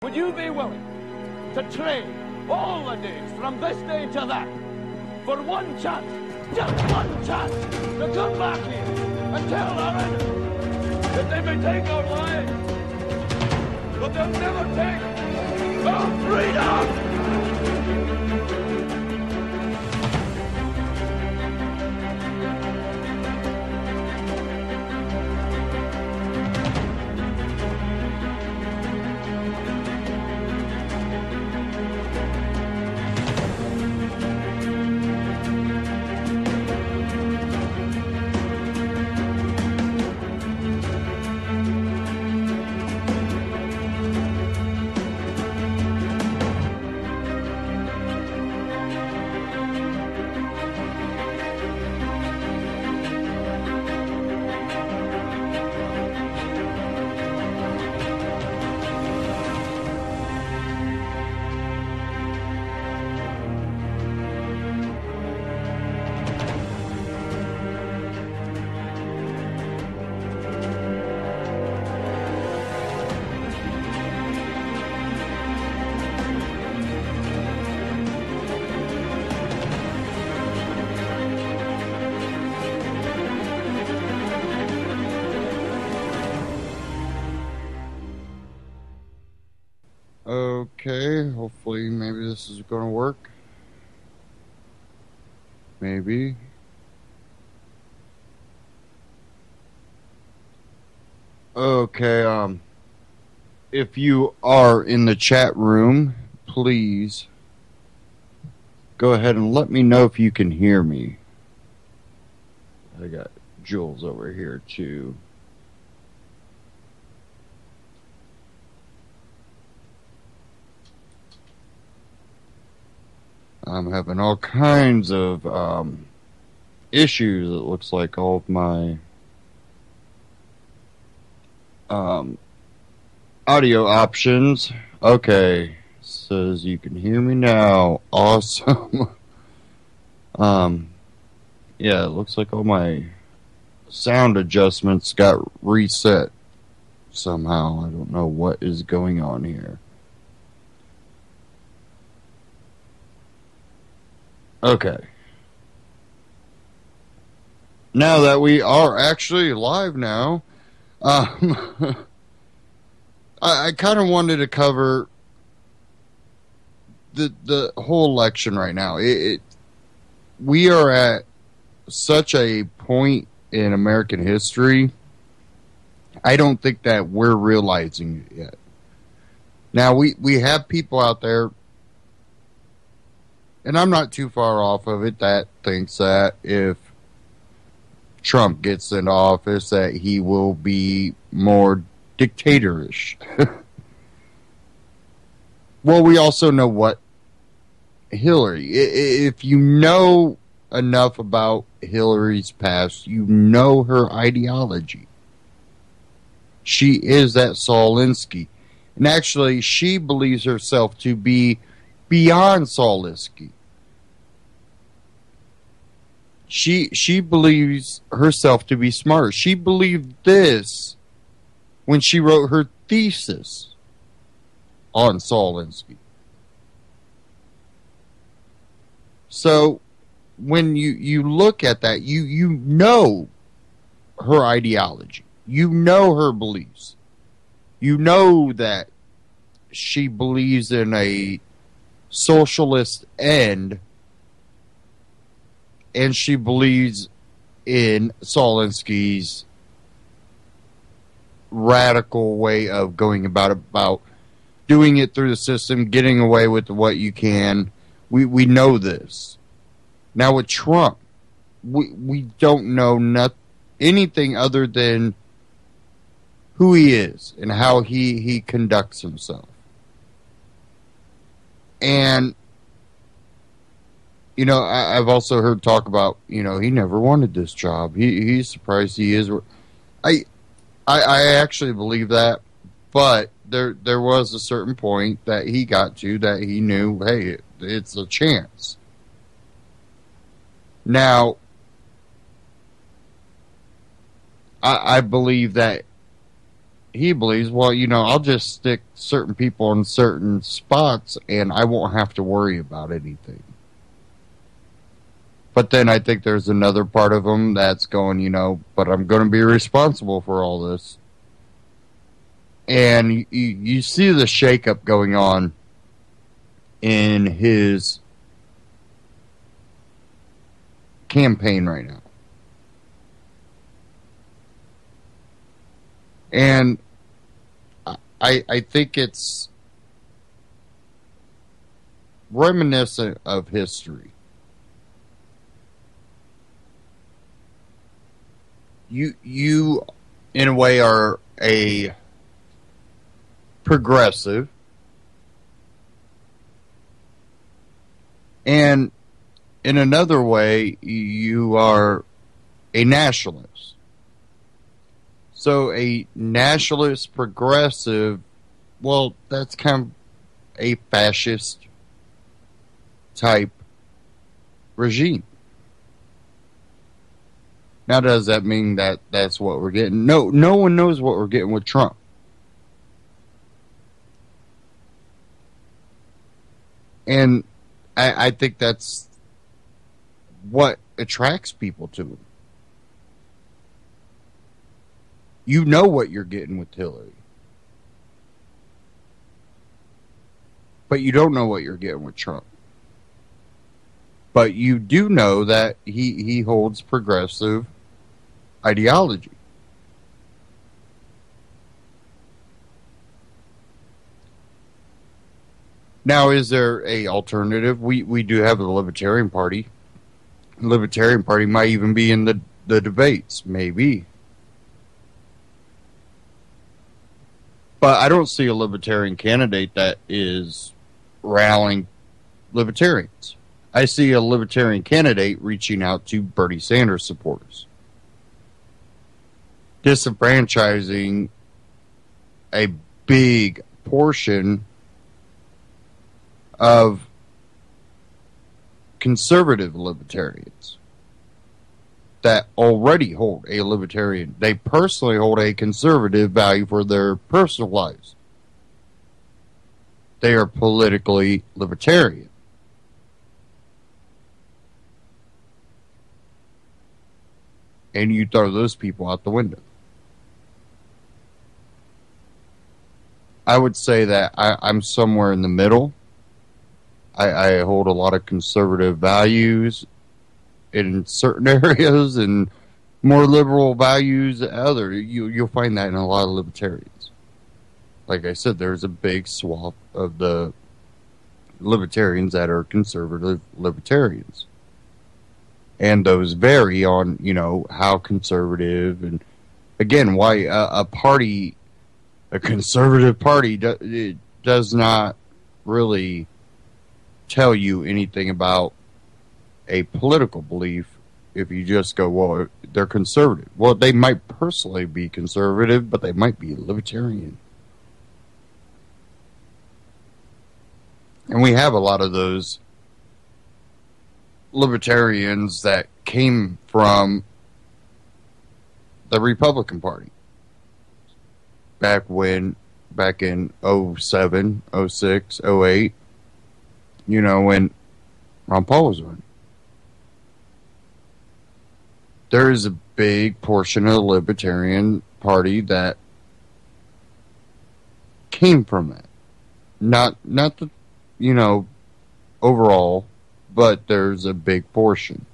would you be willing to trade all the days from this day to that for one chance, just one chance, to come back here and tell our enemies that they may take our lives, but they'll never take our freedom? Okay, hopefully maybe this is going to work. Maybe. Okay, if you are in the chat room, please go ahead and let me know if you can hear me. I got Jules over here too. I'm having all kinds of issues. It looks like all of my audio options. Okay, says you can hear me now. Awesome. Yeah, it looks like all my sound adjustments got reset somehow. I don't know what is going on here. Okay. Now that we are actually live now, I kind of wanted to cover the whole election right now. We are at such a point in American history. I don't think that we're realizing it yet. Now, we have people out there, and I'm not too far off of it, that thinks that if Trump gets into office, that he will be more dictatorish. Well, we also know what Hillary, if you know enough about Hillary's past, you know her ideology. She is that Saul Alinsky. And actually, she believes herself to be beyond Saul Alinsky. She believes herself to be smart. She believed this when she wrote her thesis on Saul Alinsky. So when you look at that, you know her ideology. You know her beliefs. You know that she believes in a socialist end, and she believes in Saul Alinsky's radical way of going about doing it through the system, getting away with what you can. We know this. Now with Trump, we don't know anything other than who he is and how he conducts himself. And you know, I've also heard talk about, you know, he never wanted this job. He's surprised he is. I actually believe that, but there was a certain point that he got to that he knew, hey, it's a chance. Now, I believe that he believes, well, I'll just stick certain people in certain spots and I won't have to worry about anything. But then I think there's another part of him that's going, but I'm going to be responsible for all this. And you see the shakeup going on in his campaign right now. And I think it's reminiscent of history. You in a way are a progressive, and in another way you are a nationalist. So a nationalist progressive, well, that's kind of a fascist type regime. Now, does that mean that that's what we're getting? No one knows what we're getting with Trump. And I think that's what attracts people to him. You know what you're getting with Hillary. But you don't know what you're getting with Trump. But you do know that he holds progressive ideology. Now, is there a alternative? We do have the Libertarian Party. The Libertarian Party might even be in the debates, maybe. But I don't see a Libertarian candidate that is rallying Libertarians. I see a Libertarian candidate reaching out to Bernie Sanders supporters, disenfranchising a big portion of conservative libertarians that already hold a libertarian. They personally hold a conservative value for their personal lives. They are politically libertarian. And you throw those people out the window. I would say that I'm somewhere in the middle. I hold a lot of conservative values in certain areas and more liberal values in other. You'll find that in a lot of libertarians. Like I said, there's a big swath of the libertarians that are conservative libertarians. And those vary on, how conservative, and again, why a conservative party does not really tell you anything about a political belief if you just go, well, they're conservative. Well, they might personally be conservative, but they might be libertarian. And we have a lot of those libertarians that came from the Republican Party back in 07, 06, 08, when Ron Paul was running. There is a big portion of the Libertarian Party that came from that. Not the, overall, but there's a big portion.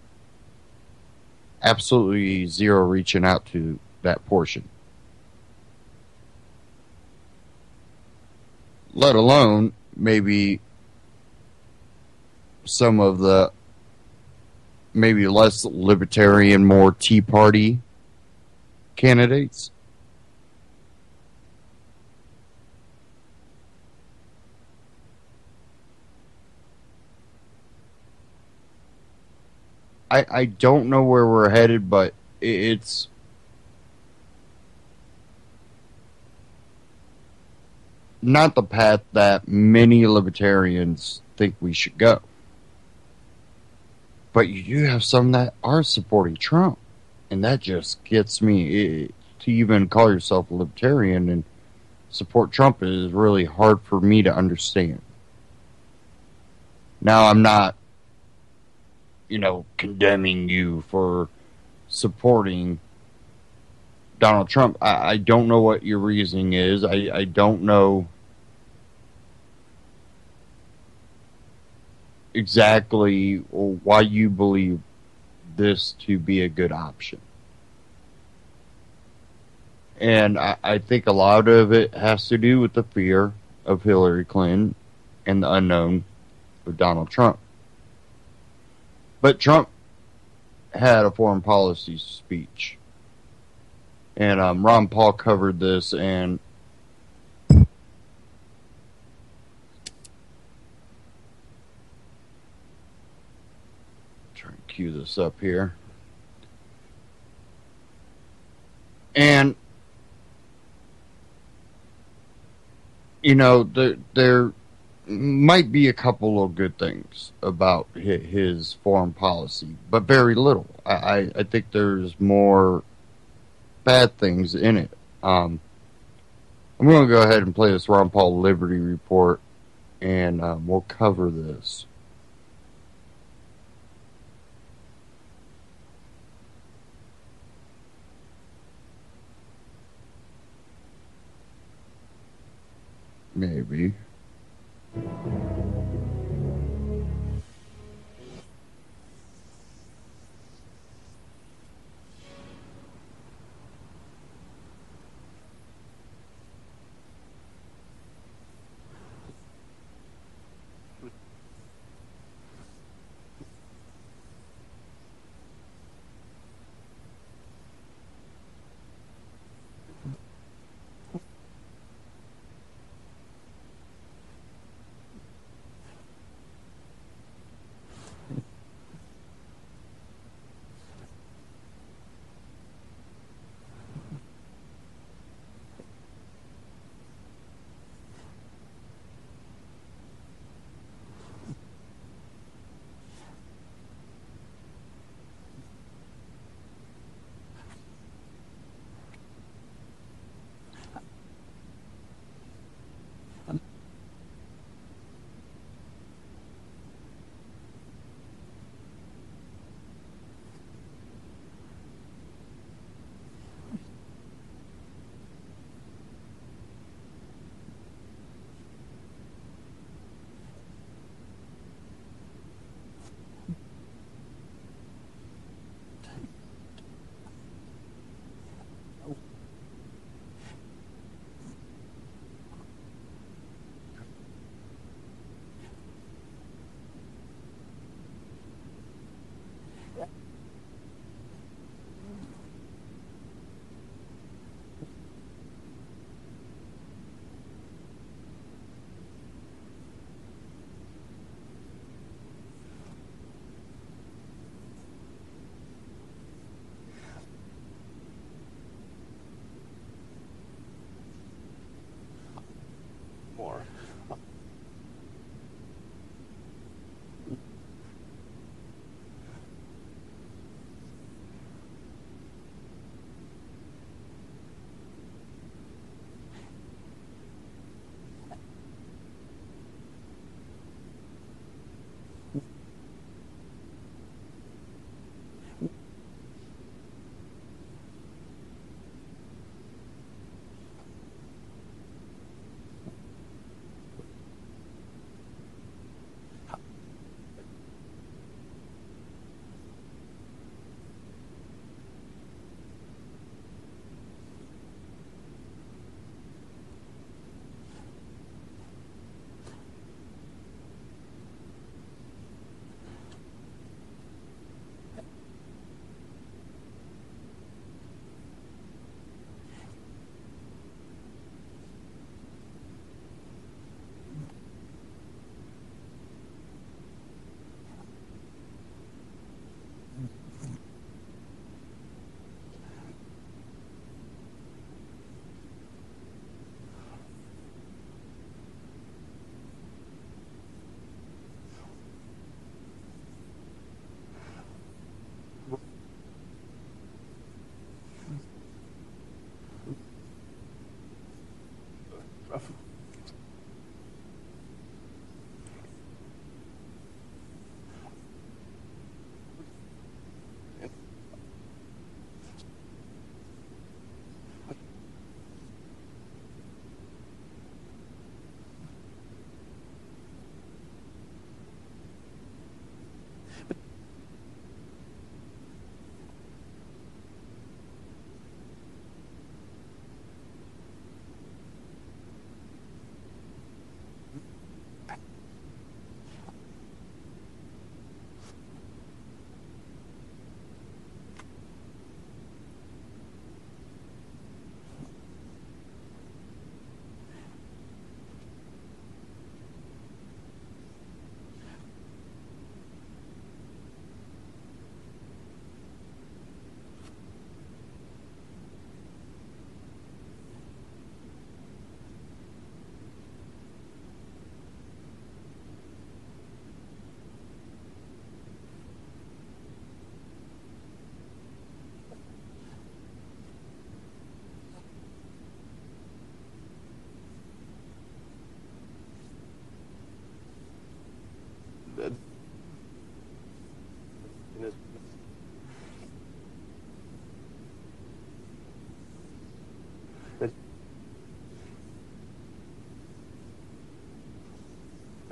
Absolutely zero reaching out to that portion. Let alone maybe some of the maybe less libertarian, more Tea Party candidates. I don't know where we're headed, but it's not the path that many libertarians think we should go. But you do have some that are supporting Trump. And that just gets me to even call yourself a libertarian. And support Trump is really hard for me to understand. Now, I'm not, condemning you for supporting Donald Trump. I don't know what your reasoning is. I don't know exactly why you believe this to be a good option. And I think a lot of it has to do with the fear of Hillary Clinton and the unknown of Donald Trump. But Trump had a foreign policy speech. And Ron Paul covered this, and try and cue this up here. And there might be a couple of good things about his foreign policy, but very little. I think there's more bad things in it. I'm going to go ahead and play this Ron Paul Liberty Report, and we'll cover this. Maybe.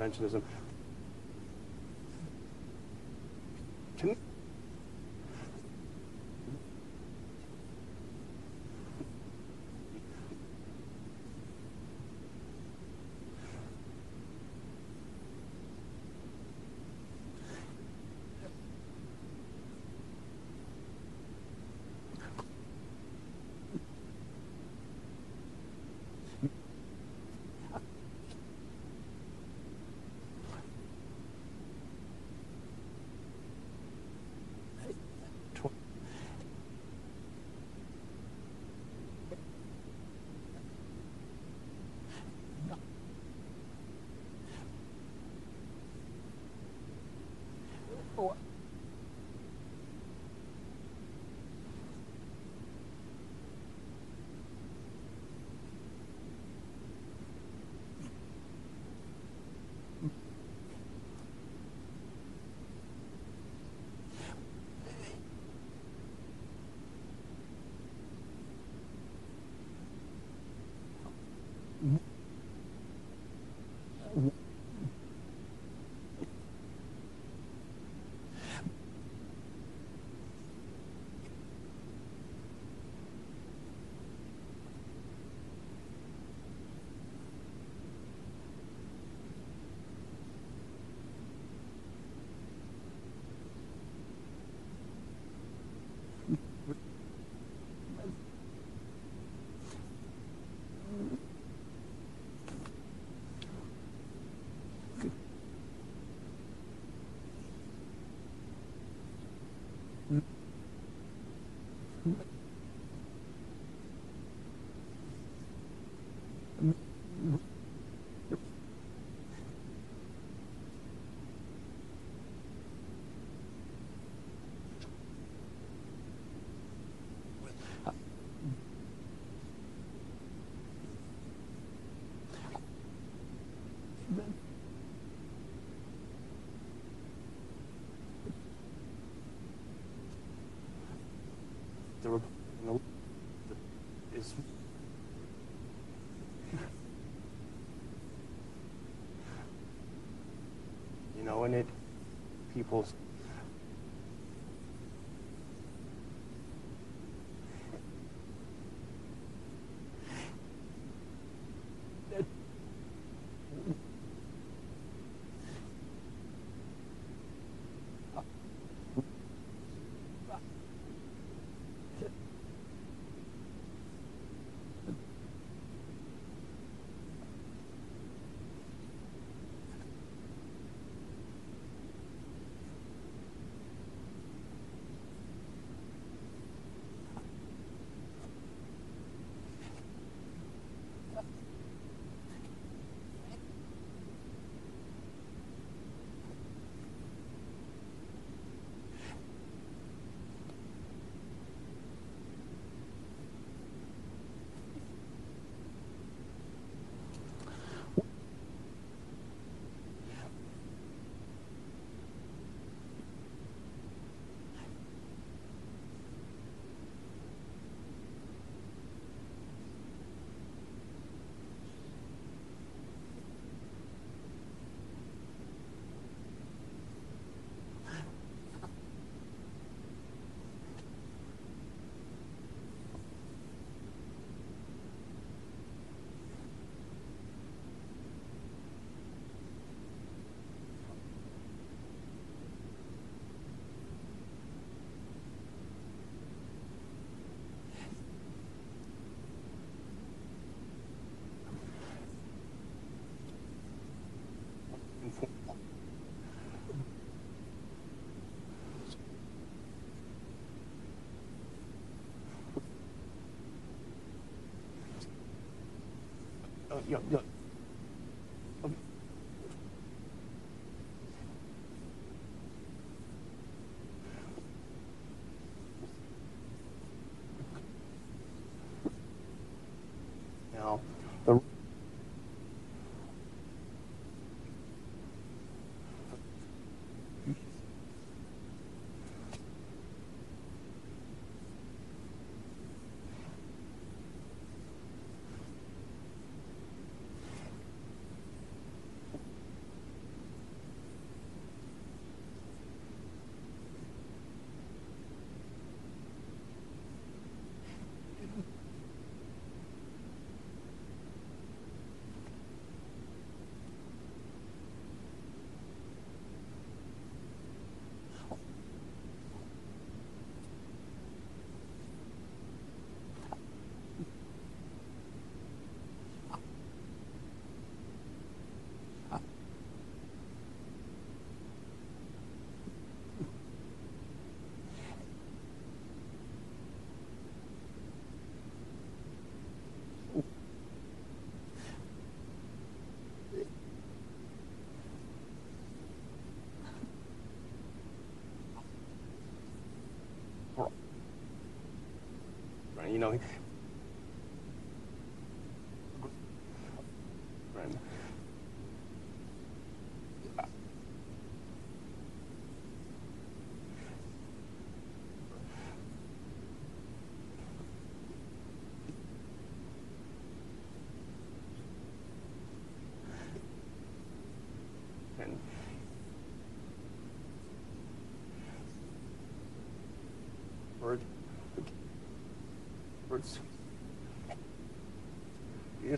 interventionism. Can the Republican is and it people's yeah. Now, the know, and birds, yeah.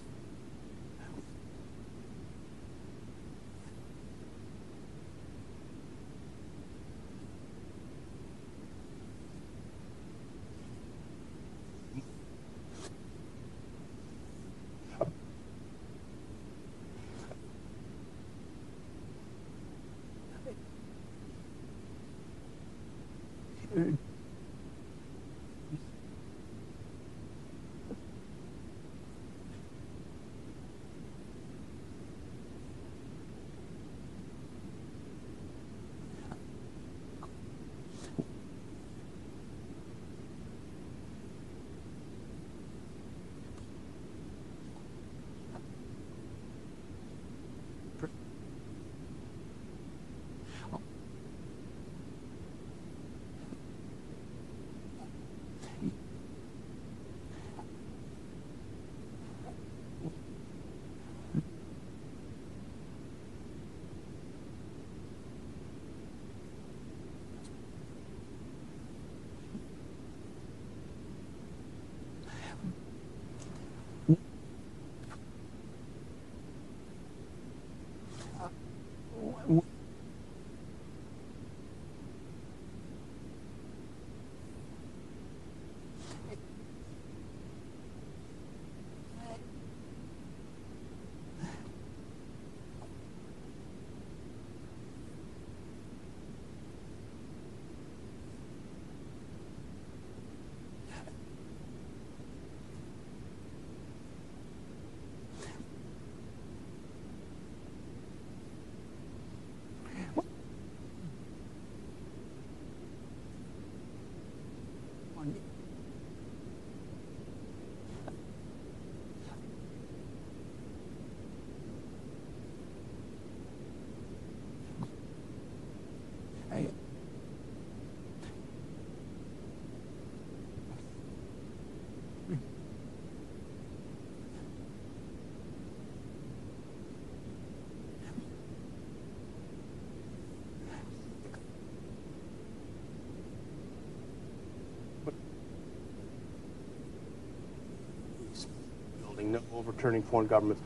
Building, no overturning foreign governments.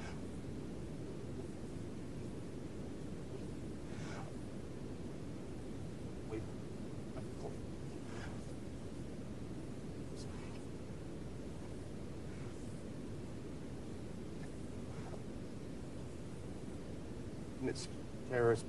It's terrorist.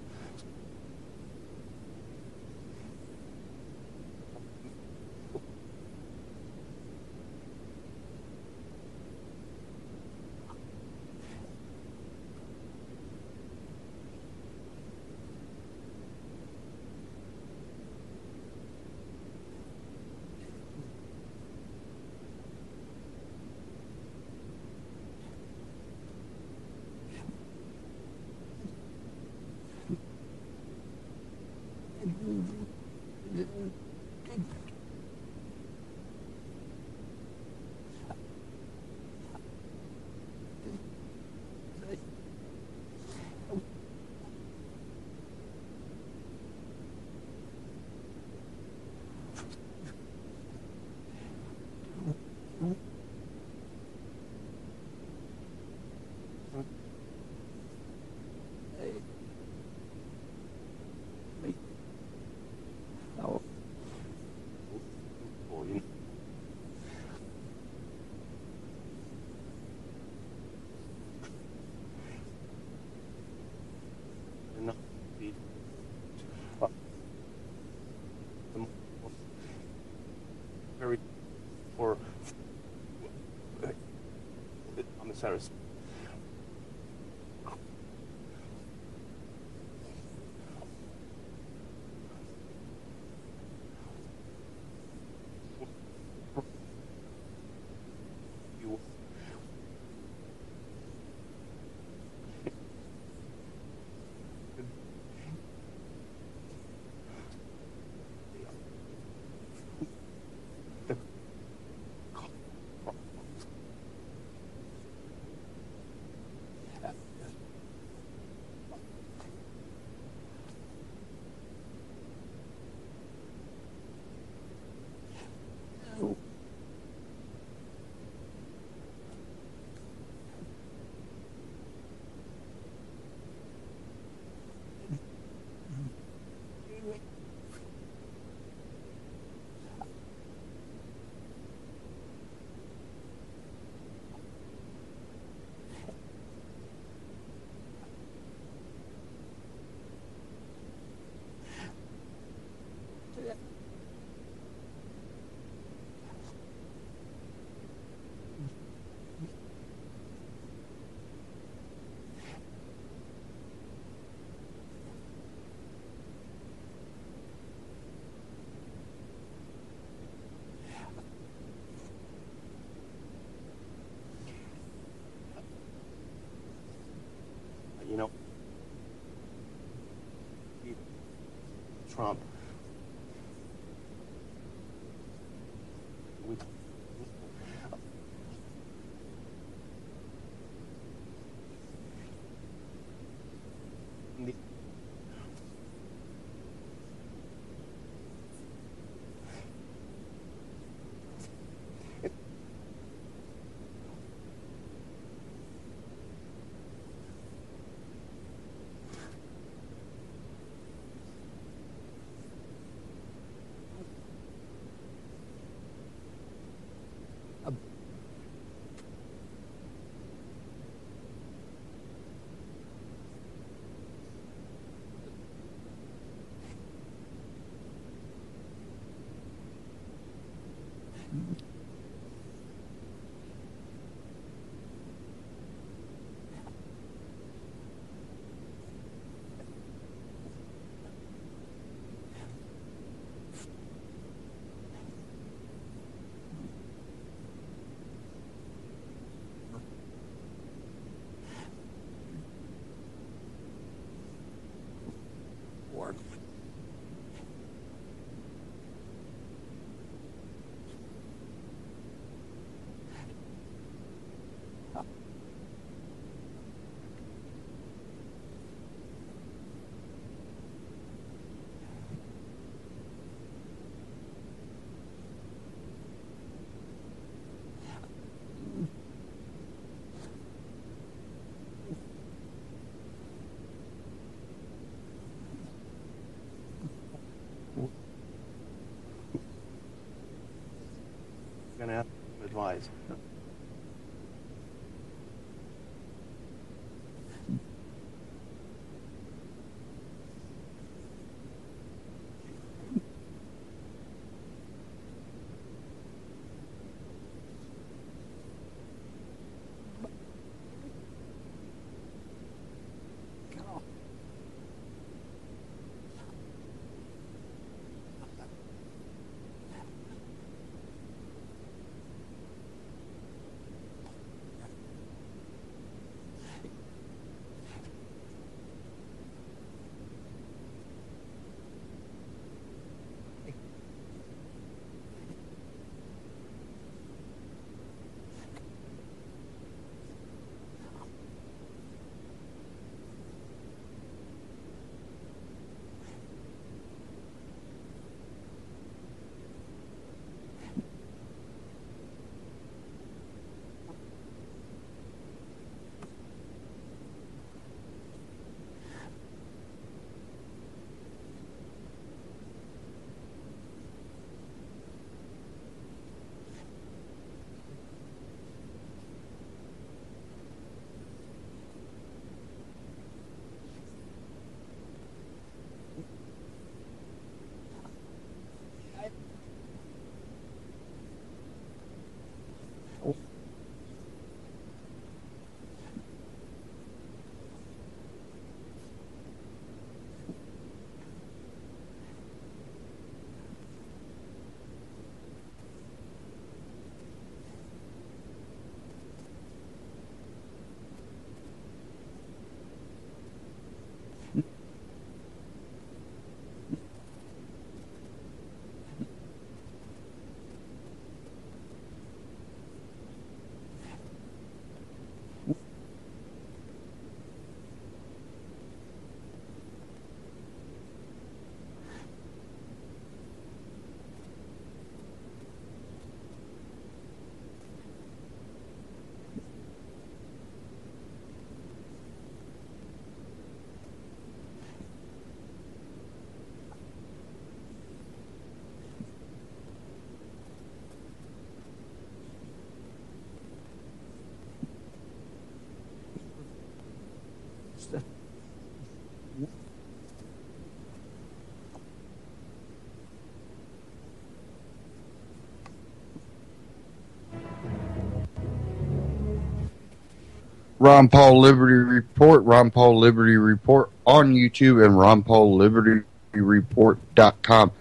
Very for on the Cyrus. Trump. We going to have to advise. Ron Paul Liberty Report, Ron Paul Liberty Report on YouTube, and RonPaulLibertyReport.com.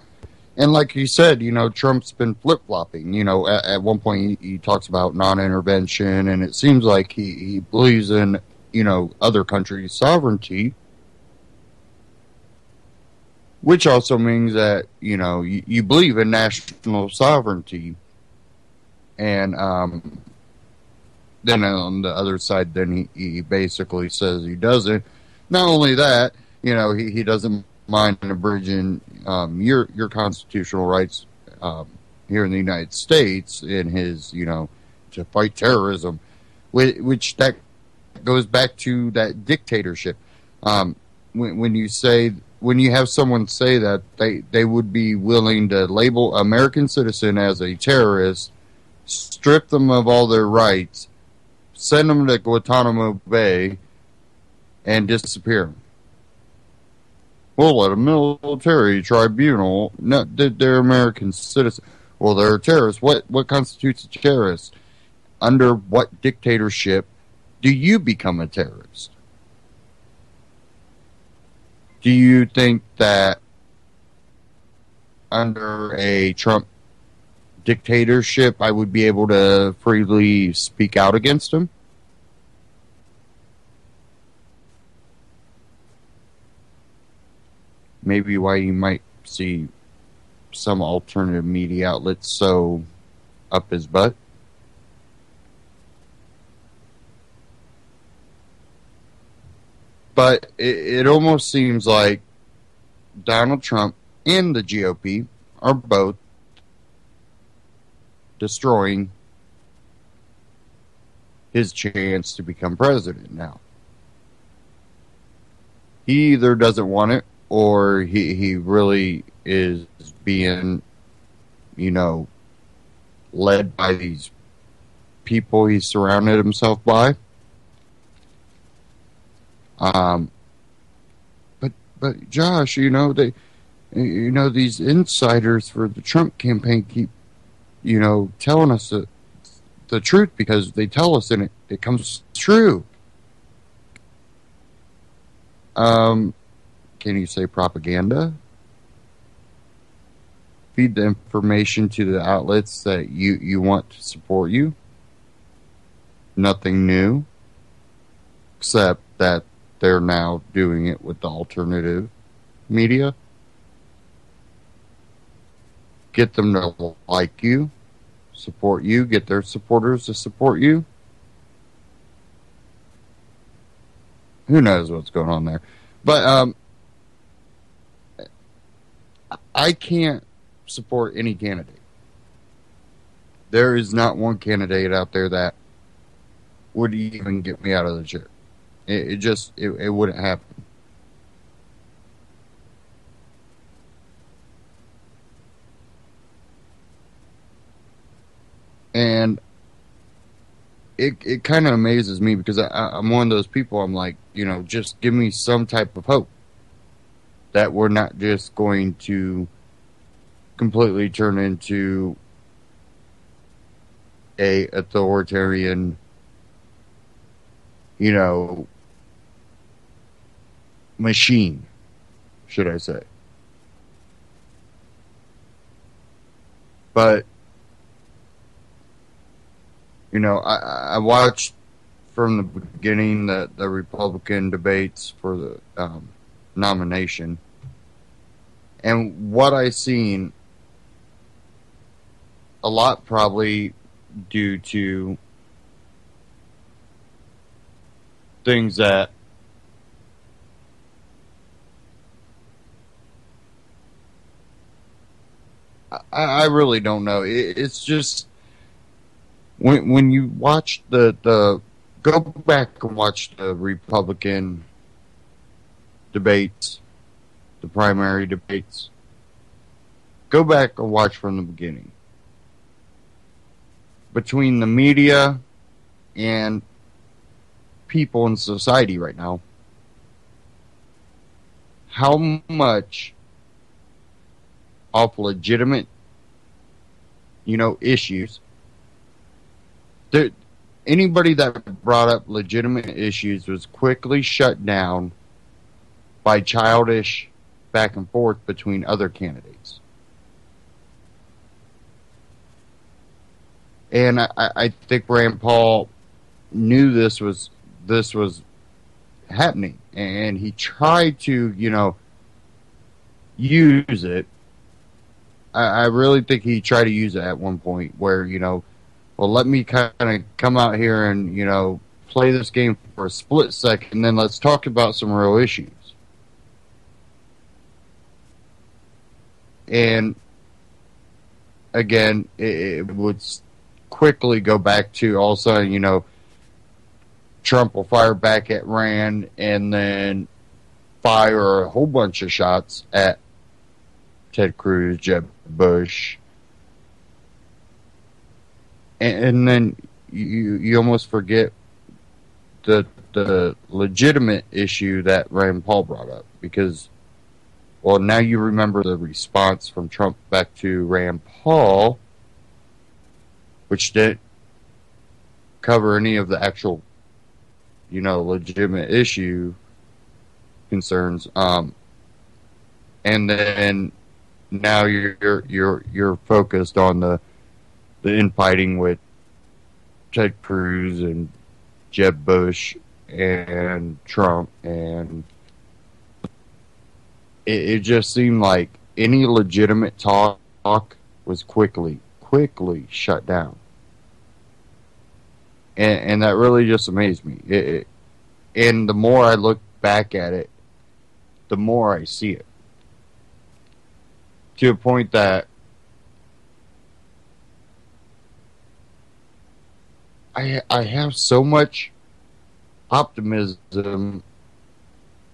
And like you said, you know, Trump's been flip-flopping. You know, at one point he talks about non-intervention, and it seems like he believes in, you know, other countries' sovereignty. which also means that, you know, you believe in national sovereignty. And then on the other side, then he basically says he doesn't. Not only that, you know, he doesn't mind abridging your constitutional rights here in the United States in his, you know, to fight terrorism, which that goes back to that dictatorship. When you have someone say that they would be willing to label American citizen as a terrorist, strip them of all their rights, send them to Guantanamo Bay, and disappear them. Well, let a military tribunal. No, they're American citizens. Well, they're a terrorist. What constitutes a terrorist? Under what dictatorship do you become a terrorist? Do you think that under a Trump dictatorship I would be able to freely speak out against him? Maybe why you might see some alternative media outlets so up his butt. But it almost seems like Donald Trump and the GOP are both destroying his chance to become president now. He either doesn't want it, or he really is being, you know, led by these people he's surrounded himself by. But Josh, you know, these insiders for the Trump campaign keep, you know, telling us the truth because they tell us and it comes true. Can you say propaganda? Feed the information to the outlets that you want to support you. Nothing new, except that they're now doing it with the alternative media. Get them to like you, support you, get their supporters to support you. Who knows what's going on there. But I can't support any candidate. There is not one candidate out there that would even get me out of the chair. It wouldn't happen. And it kind of amazes me because I'm one of those people. I'm like, you know, just give me some type of hope that we're not just going to completely turn into a authoritarian, you know, machine, should I say. But, you know, I watched from the beginning the Republican debates for the nomination. And what I seen, a lot probably due to things that I really don't know. It's just when you watch the go back and watch the Republican debates, the primary debates. Go back and watch from the beginning. Between the media and people in society right now, how much of legitimate, you know, issues. Anybody that brought up legitimate issues was quickly shut down by childish back and forth between other candidates. And I think Rand Paul knew this was happening, and he tried to, you know, use it. I really think he tried to use it at one point where, well, let me kind of come out here and, play this game for a split second, and then let's talk about some real issues. And again, it would quickly go back to all of a sudden, Trump will fire back at Rand and then fire a whole bunch of shots at Ted Cruz, Jeb Bush. And then you almost forget the legitimate issue that Rand Paul brought up, because, well, now you remember the response from Trump back to Rand Paul, which didn't cover any of the actual, legitimate issue concerns. And then now you're focused on the infighting with Ted Cruz and Jeb Bush and Trump, and it just seemed like any legitimate talk was quickly shut down. And that really just amazed me. And the more I look back at it, the more I see it. To a point that I have so much optimism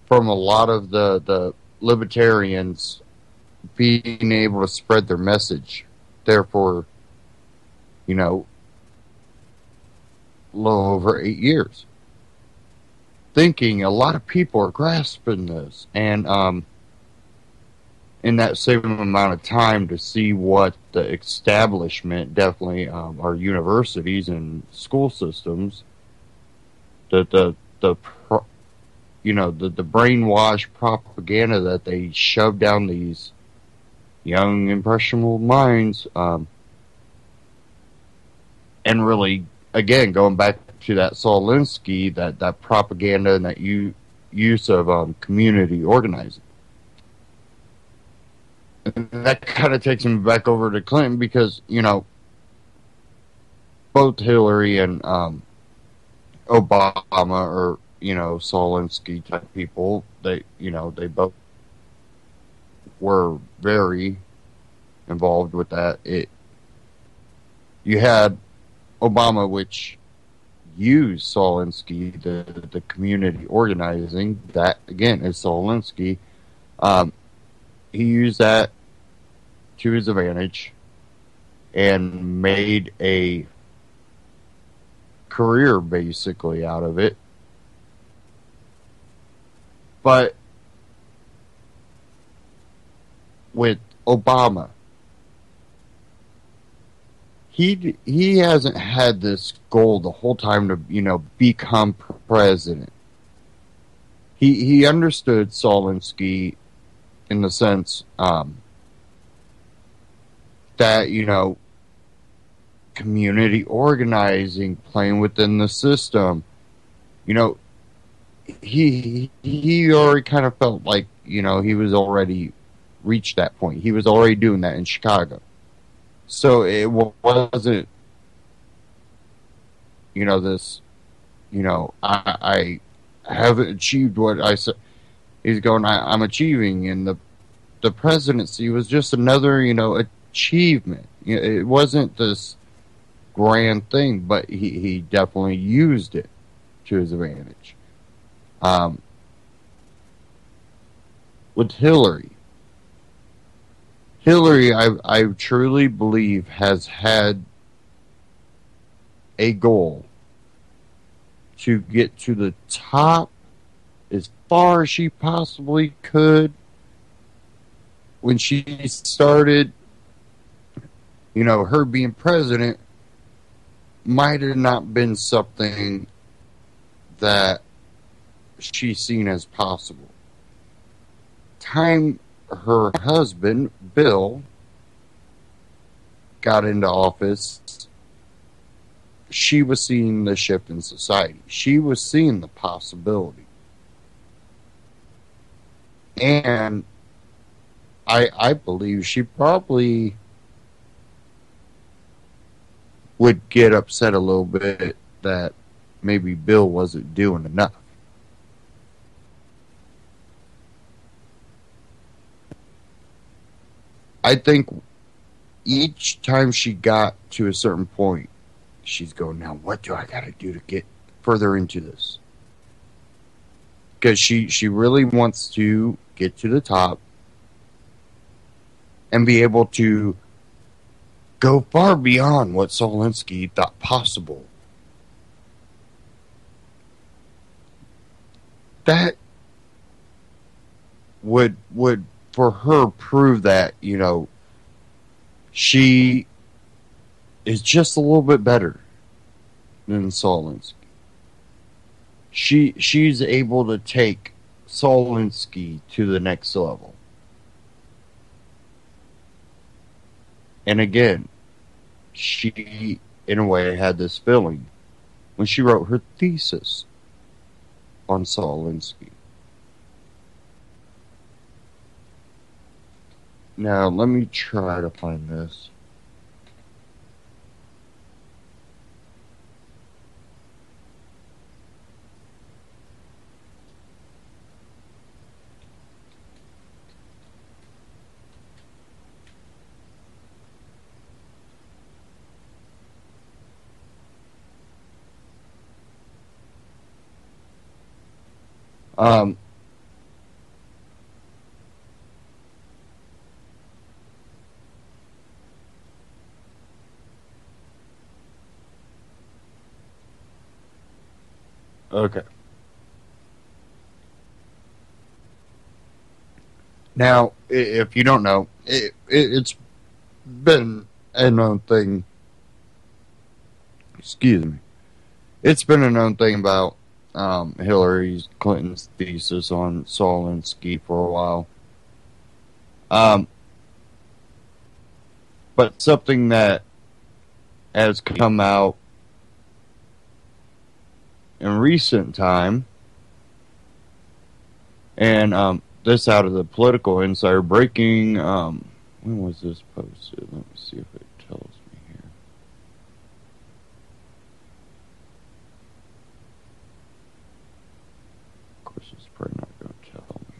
from a lot of the libertarians being able to spread their message. Therefore, a little over 8 years. Thinking a lot of people are grasping this, and in that same amount of time to see what the establishment, definitely our universities and school systems, the brainwash propaganda that they shove down these young impressionable minds, and really, again, going back to that Saul Alinsky, that propaganda and that use of community organizing. And that kind of takes me back over to Clinton, because, both Hillary and Obama are, Saul Alinsky type people. They both were very involved with that. You had Obama, which used Saul Alinsky, the community organizing. That, again, is Saul Alinsky. He used that to his advantage and made a career basically out of it. But with Obama, he hasn't had this goal the whole time to become president. He understood Saul Alinsky in the sense that community organizing, playing within the system, he already kind of felt like he was already reached that point. He was already doing that in Chicago, so it wasn't this I haven't achieved what I said. He's going, I'm achieving, and the presidency was just another, achievement. It wasn't this grand thing, but he definitely used it to his advantage. With Hillary, I truly believe has had a goal to get to the top as far as she possibly could. When she started, her being president might have not been something that she's seen as possible. Time her husband, Bill, got into office, she was seeing the shift in society. She was seeing the possibility. And I believe she probably would get upset a little bit that maybe Bill wasn't doing enough. I think each time she got to a certain point, she's going, now what do I got to do to get further into this? Because she really wants to get to the top and be able to go far beyond what Solinsky thought possible. That would for her prove that, you know, she is just a little bit better than Solinsky. She's able to take Solinsky to the next level. And again, she, in a way, had this feeling when she wrote her thesis on Solinsky. Now, let me try to find this. Um, okay. Now, if you don't know, it's been a known thing. Excuse me. It's been a known thing about Hillary Clinton's thesis on Solinsky for a while. But something that has come out in recent time, and this out of the Political Insider, breaking, when was this posted? Let me see if it tells me here. Of course, it's probably not going to tell me.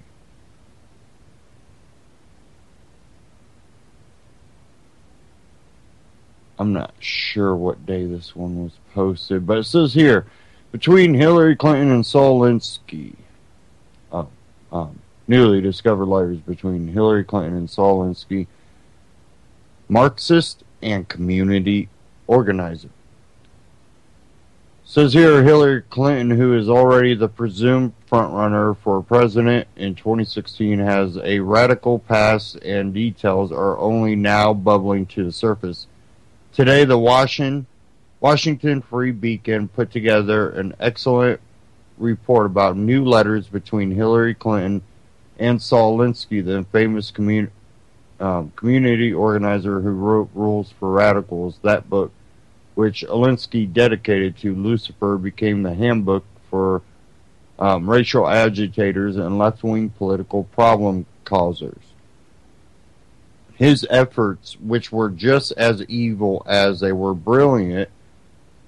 I'm not sure what day this one was posted, but it says here, between Hillary Clinton and Solinsky, newly discovered letters between Hillary Clinton and Solinsky, Marxist and community organizer. Says here, Hillary Clinton, who is already the presumed frontrunner for president in 2016, has a radical past and details are only now bubbling to the surface. Today, the Washington Free Beacon put together an excellent report about new letters between Hillary Clinton and Solinsky, the famous community organizer who wrote Rules for Radicals. That book, which Alinsky dedicated to Lucifer, became the handbook for racial agitators and left-wing political problem causers. His efforts, which were just as evil as they were brilliant,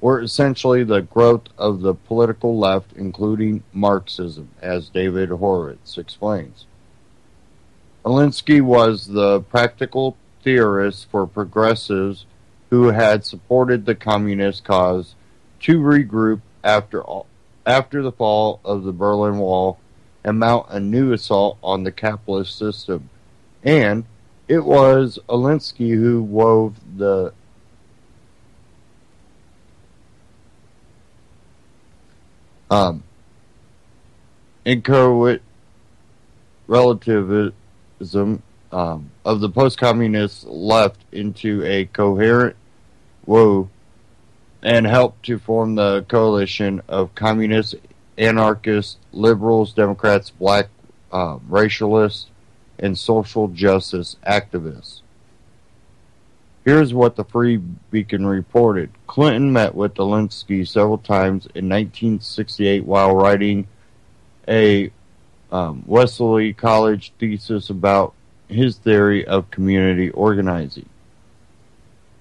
were essentially the growth of the political left, including Marxism, as David Horowitz explains. Alinsky was the practical theorist for progressives who had supported the communist cause to regroup after the fall of the Berlin Wall and mount a new assault on the capitalist system. And it was Alinsky who wove the inchoate relativism of the post-communist left into a coherent wove and helped to form the coalition of communists, anarchists, liberals, Democrats, black racialists, and social justice activists. Here's what the Free Beacon reported. Clinton met with Alinsky several times in 1968 while writing a Wesley College thesis about his theory of community organizing.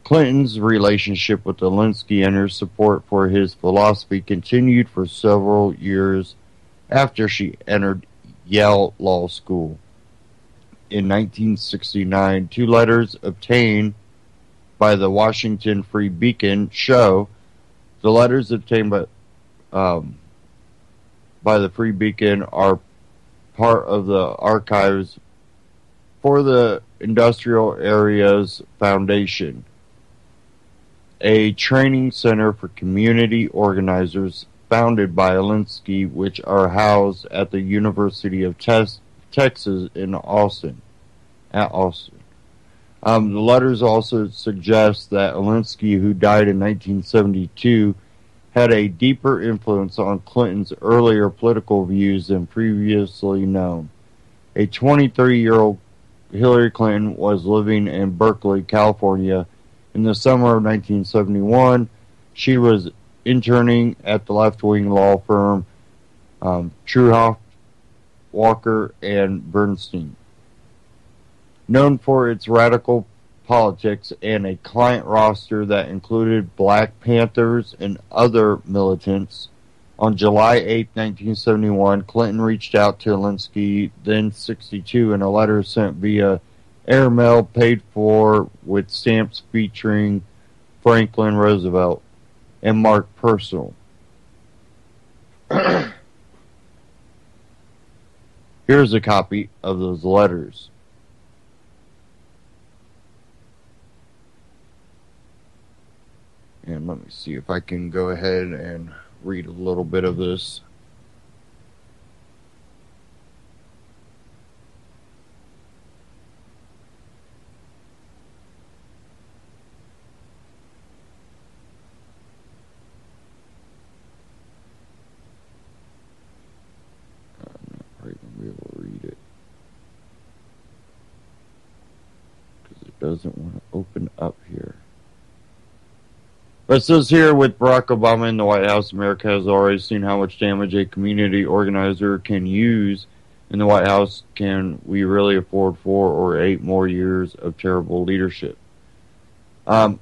Clinton's relationship with Alinsky and her support for his philosophy continued for several years after she entered Yale Law School. In 1969, two letters obtained by the Washington Free Beacon show the letters obtained by the Free Beacon are part of the archives for the Industrial Areas Foundation, a training center for community organizers founded by Alinsky, which are housed at the University of Texas in Austin. The letters also suggest that Alinsky, who died in 1972, had a deeper influence on Clinton's earlier political views than previously known. A 23-year-old Hillary Clinton was living in Berkeley, California. In the summer of 1971, she was interning at the left-wing law firm Truhoff, Walker, and Bernstein. Known for its radical politics and a client roster that included Black Panthers and other militants, on July 8, 1971, Clinton reached out to Alinsky, then 62, in a letter sent via airmail paid for with stamps featuring Franklin Roosevelt and marked personal. Here's a copy of those letters. And let me see if I can go ahead and read a little bit of this. I'm not probably going to be able to read it, because it doesn't want to open up here. But it says here, with Barack Obama in the White House, America has already seen how much damage a community organizer can use in the White House. Can we really afford 4 or 8 more years of terrible leadership? I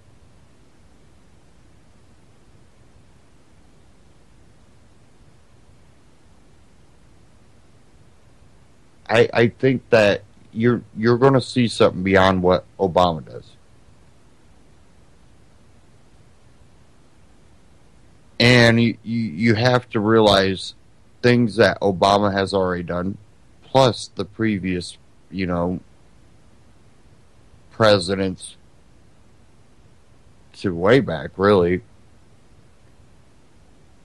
think that you're going to see something beyond what Obama does. And you have to realize things that Obama has already done, plus the previous, presidents to way back, really.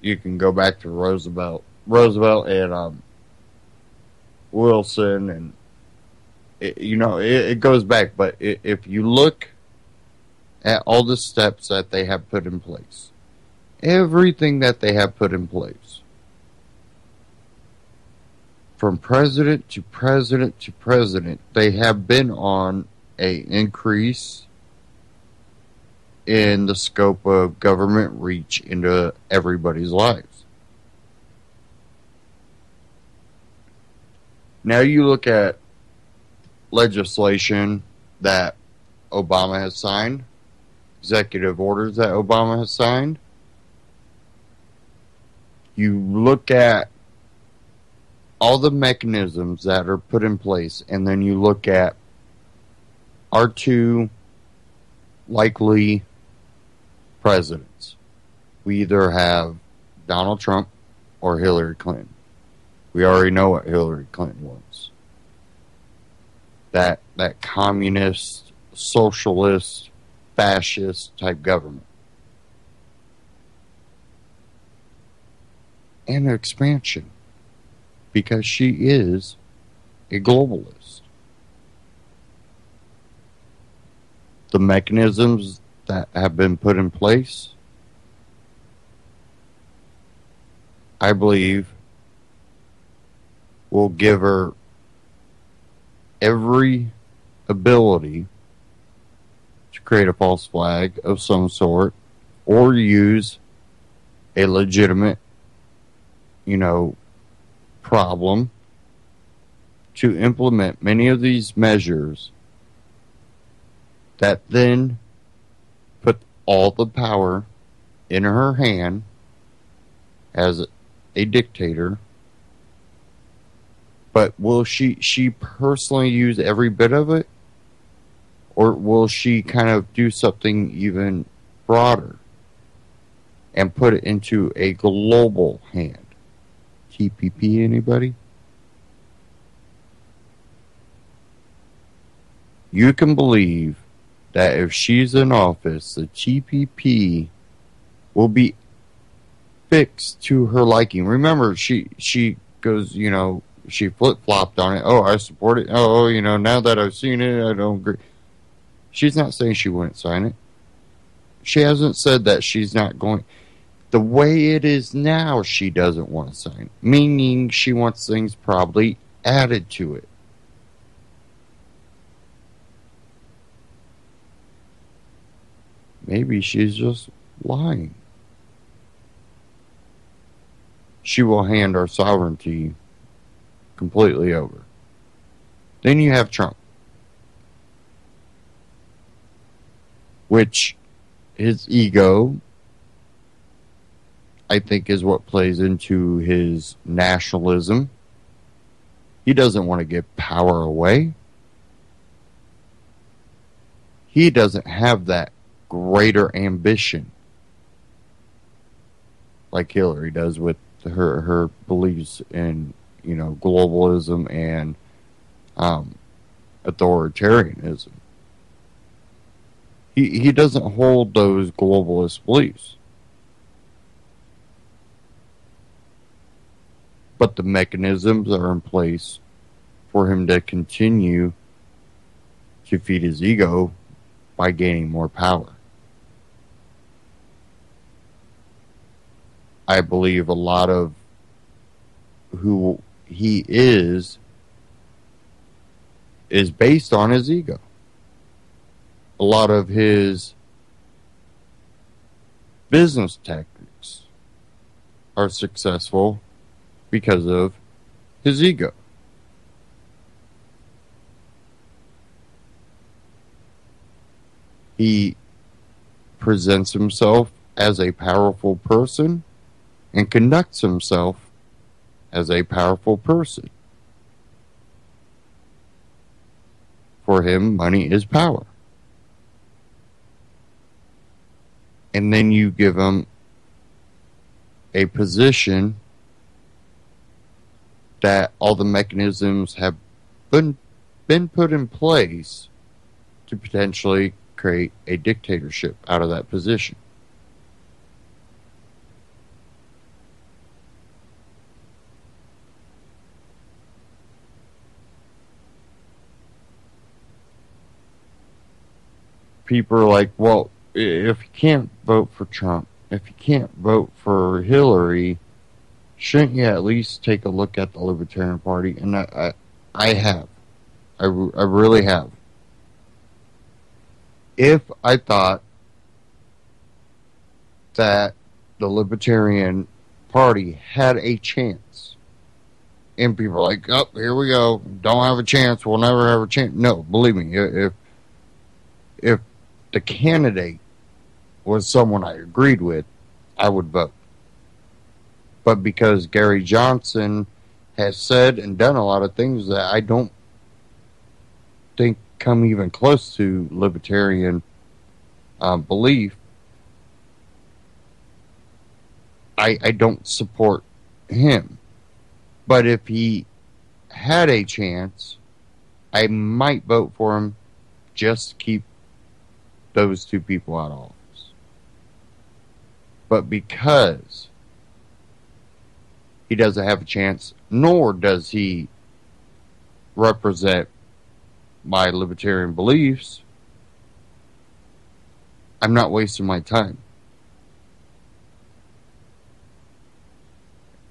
You can go back to Roosevelt and Wilson, and it goes back. But if you look at all the steps that they have put in place, everything that they have put in place, from president to president to president, they have been on an increase in the scope of government reach into everybody's lives. Now you look at legislation that Obama has signed, executive orders that Obama has signed. You look at all the mechanisms that are put in place, and then you look at our two likely presidents. We either have Donald Trump or Hillary Clinton. We already know what Hillary Clinton wants. That communist, socialist, fascist type government. And expansion, because she is a globalist. The mechanisms that have been put in place, I believe, will give her every ability to create a false flag of some sort, or use a legitimate problem to implement many of these measures that then put all the power in her hand as a dictator. But will she personally use every bit of it? Or will she kind of do something even broader and put it into a global hand? TPP, anybody? You can believe that if she's in office, the TPP will be fixed to her liking. Remember, she goes, she flip-flopped on it. Oh, I support it. Oh, now that I've seen it, I don't agree. She's not saying she wouldn't sign it. She hasn't said that she's not going. The way it is now, she doesn't want to sign it, meaning she wants things probably added to it. Maybe she's just lying. She will hand our sovereignty completely over. Then you have Trump, which his ego, I think, is what plays into his nationalism. He doesn't want to give power away. He doesn't have that greater ambition like Hillary does with her beliefs in globalism and authoritarianism. He doesn't hold those globalist beliefs. But the mechanisms are in place for him to continue to feed his ego by gaining more power. I believe a lot of who he is based on his ego. A lot of his business tactics are successful because of his ego. He presents himself as a powerful person and conducts himself as a powerful person. For him, money is power. And then you give him a position that all the mechanisms have been put in place to potentially create a dictatorship out of that position. People are like, well, if you can't vote for Trump, if you can't vote for Hillary, shouldn't you at least take a look at the Libertarian Party? And I have. I really have. If I thought that the Libertarian Party had a chance, and people are like, oh, here we go, don't have a chance, we'll never have a chance. No, believe me, if the candidate was someone I agreed with, I would vote. But because Gary Johnson has said and done a lot of things that I don't think come even close to libertarian belief, I don't support him. But if he had a chance, I might vote for him just to keep those two people out of office. But because he doesn't have a chance, nor does he represent my libertarian beliefs, I'm not wasting my time.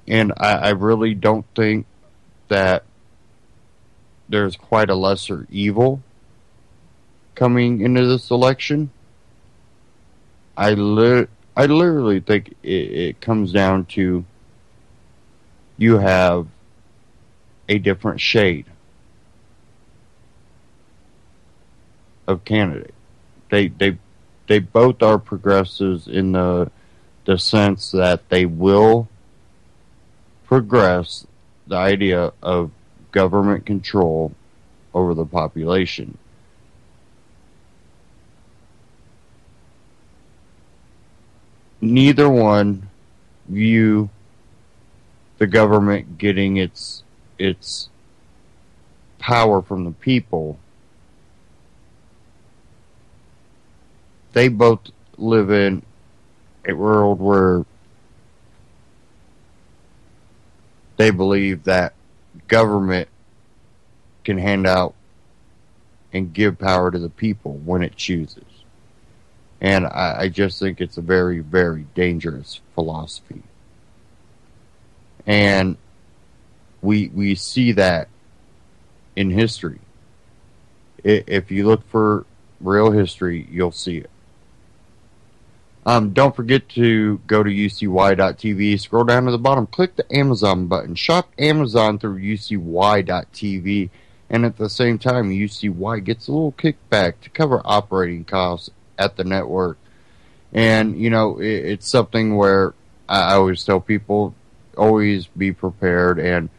And I really don't think that there's quite a lesser evil coming into this election. I literally think it comes down to you have a different shade of candidate. They both are progressives in the sense that they will progress the idea of government control over the population. Neither one view the government getting its power from the people. They both live in a world where they believe that government can hand out and give power to the people when it chooses. And I just think it's a very, very dangerous philosophy. And we see that in history. If you look for real history, you'll see it. Don't forget to go to ucy.tv, scroll down to the bottom, click the Amazon button, shop Amazon through ucy.tv, and at the same time, UCY gets a little kickback to cover operating costs at the network. And, you know, it's something where I always tell people, always be prepared. And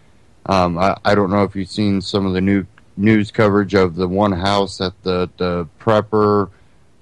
I don't know if you've seen some of the new news coverage of the one house that the prepper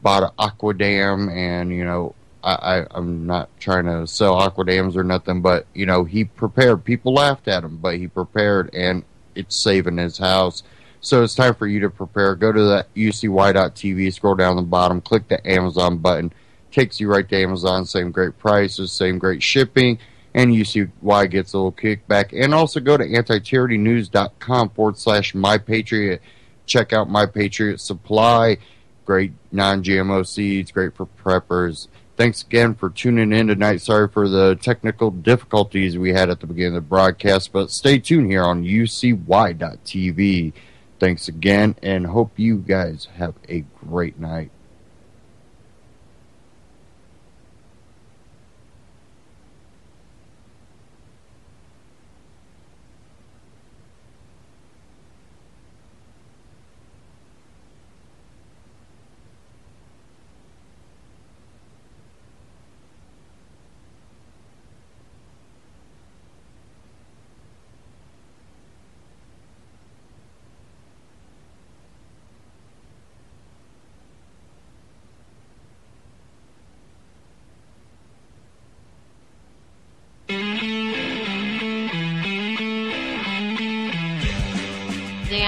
bought an aqua dam, and, you know, I'm not trying to sell aqua dams or nothing, but, you know, he prepared. People laughed at him, but he prepared, and it's saving his house. So it's time for you to prepare. Go to the ucy.tv, scroll down the bottom, click the Amazon button. Takes you right to Amazon. Same great prices, same great shipping, and UCY gets a little kickback. And also go to antityrannynews.com/mypatriot. Check out My Patriot Supply. Great non-GMO seeds, great for preppers. Thanks again for tuning in tonight. Sorry for the technical difficulties we had at the beginning of the broadcast, but stay tuned here on ucy.tv. Thanks again, and hope you guys have a great night.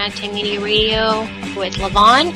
Anti-Media Radio with Levon.